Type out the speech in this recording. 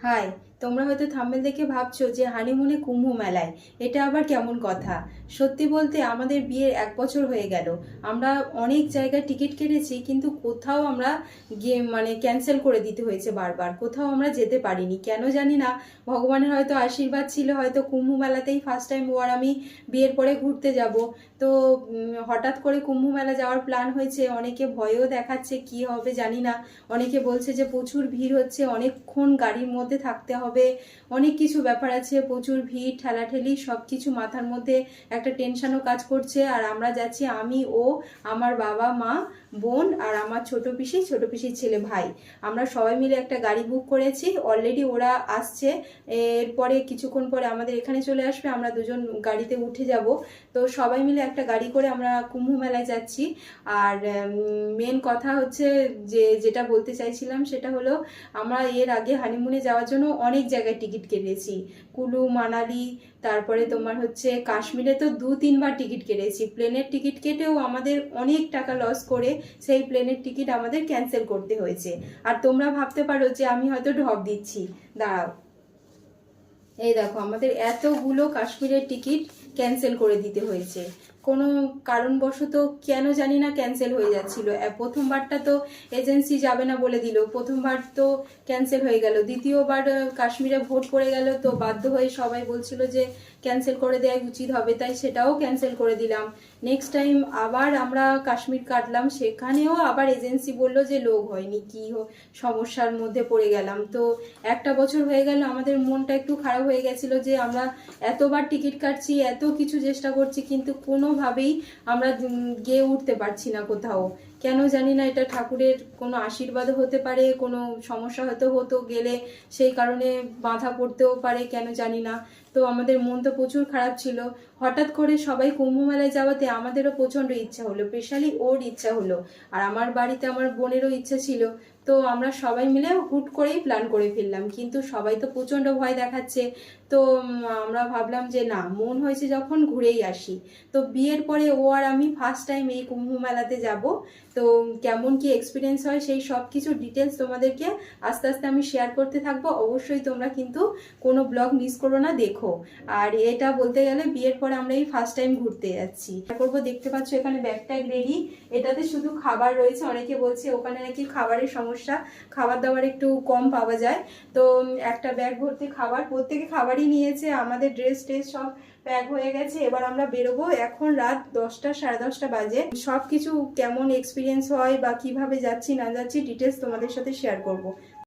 High, তোমরা হয়তো thumbnail দেখে ভাবছো যে হানিমুনে কুম্ভ মেলায়, এটা আবার কেমন কথা। সত্যি বলতে আমাদের বিয়ের 1 বছর হয়ে গেল। আমরা অনেক জায়গায় টিকিট কেটেছি, কিন্তু কোথাও আমরা গিয়ে ক্যান্সেল করে দিতে হয়েছে বারবার। কোথাও আমরা যেতে পারিনি, কেন জানি না। ভগবানের হয়তো আশীর্বাদ ছিল, হয়তো কুম্ভ মেলাতেই ফার্স্ট টাইম ও আর আমি বিয়ের পরে ঘুরতে যাব। তো হঠাৎ করে কুম্ভ মেলা যাওয়ার প্ল্যান হয়েছে। অনেকে ভয়ও দেখাচ্ছে, কি হবে জানি না। অনেকে বলছে যে প্রচুর ভিড় হচ্ছে, অনেকক্ষণ গাড়ির মধ্যে থাকতে হবে, অনেক কিছু ব্যাপার আছে, প্রচুর ভিড় ঠেলাঠেলি সব কিছু মাথার মধ্যে একটা টেনশনও কাজ করছে। আর আমরা যাচ্ছি, আমি, ও, আমার বাবা মা, বোন আর আমার ছোট পিসির ছেলে ভাই। আমরা সবাই মিলে একটা গাড়ি বুক করেছি, অলরেডি ওরা আসছে। এরপরে কিছুক্ষণ পরে আমাদের এখানে চলে আসবে, আমরা দুজন গাড়িতে উঠে যাব। তো সবাই মিলে একটা গাড়ি করে আমরা কুম্ভ মেলায় যাচ্ছি। আর মেন কথা হচ্ছে যে যেটা বলতে চাইছিলাম সেটা হলো, আমরা এর আগে হানিমুনে যাওয়ার জন্য অনেক জায়গায় টিকিট কেটেছি। কুলু, মানালি, তারপরে তোমার হচ্ছে কাশ্মীরে তো 2-3 বার টিকিট কেটেছি। প্লেনের টিকিট কেটেও আমাদের অনেক টাকা লস করে সেই প্লেনের টিকিট আমাদের ক্যান্সেল করতে হয়েছে। আর তোমরা ভাবতে পারো যে আমি হয়তো ঢপ দিচ্ছি, দাঁড়াও। এই দেখো, আমাদের এতগুলো কাশ্মীরের টিকিট ক্যান্সেল করে দিতে হয়েছে কোনো কারণবশত, কেন জানি না ক্যান্সেল হয়ে যাচ্ছিল। প্রথমবারটা তো এজেন্সি যাবে না বলে দিল, প্রথমবার তো ক্যান্সেল হয়ে গেল। দ্বিতীয়বার কাশ্মীরে ভোট পড়ে গেল, তো বাধ্য হয়ে সবাই বলছিল যে ক্যান্সেল করে দেওয়াই উচিত হবে, তাই সেটাও ক্যান্সেল করে দিলাম। নেক্সট টাইম আবার আমরা কাশ্মীর কাটলাম, সেখানেও আবার এজেন্সি বলল যে লোক হয়নি, কি সমস্যার মধ্যে পড়ে গেলাম। তো 1 বছর হয়ে গেল, আমাদের মনটা একটু খারাপ হয়ে গেছিল যে আমরা এতবার টিকিট কাটছি, এত কিছু চেষ্টা করছি, কিন্তু কোনোভাবেই আমরা গিয়ে উঠতে পারছি না কোথাও। কেন জানি না, এটা ঠাকুরের কোনো আশীর্বাদ হতে পারে, কোনো সমস্যা হয়তো হতো গেলে, সেই কারণে বাধা পড়তেও পারে, কেন জানি না। তো আমাদের মন তো প্রচুর খারাপ ছিল। হঠাৎ করে সবাই কুম্ভ মেলায় যাওয়াতে আমাদেরও প্রচন্ড ইচ্ছা হলো, স্পেশালি ওর ইচ্ছা হলো, আর আমার বাড়িতে আমার বোনেরও ইচ্ছা ছিল। তো আমরা সবাই মিলে হুট করেই প্ল্যান করে ফেললাম, কিন্তু সবাই তো প্রচন্ড ভয় দেখাচ্ছে। তো আমরা ভাবলাম যে না, মন হয়েছে যখন ঘুরেই আসি। তো বিয়ের পরে ও আর আমি ফার্স্ট টাইম এই কুম্ভ মেলাতে যাব। তো কেমন কি এক্সপিরিয়েন্স হয় সেই সব কিছু ডিটেলস তোমাদেরকে আস্তে আস্তে আমি শেয়ার করতে থাকবো। অবশ্যই তোমরা কিন্তু কোনো ব্লগ মিস করো না, দেখো। আর এটা বলতে গেলে বিয়ের পরে আমরা এই ফার্স্ট টাইম ঘুরতে যাচ্ছি। করবো, দেখতে পাচ্ছ এখানে ব্যাগ ট্যাগ রেডি। এটাতে শুধু খাবার রয়েছে, অনেকে বলছে ওখানে নাকি খাবারের সমস্যা, খাবার দাবার একটু কম পাওয়া যায়। তো একটা ব্যাগ ভর্তি খাবার, প্রত্যেকে খাবারই নিয়েছে, আমাদের ড্রেস ট্রেস সব প্যাক হয়ে গেছে। এবার আমরা বেরোবো, এখন রাত 10টা, সাড়ে 10টা বাজে। সবকিছু কেমন এক্সপিরিয়েন্স হয় বা কিভাবে যাচ্ছি না যাচ্ছি ডিটেলস তোমাদের সাথে শেয়ার করব।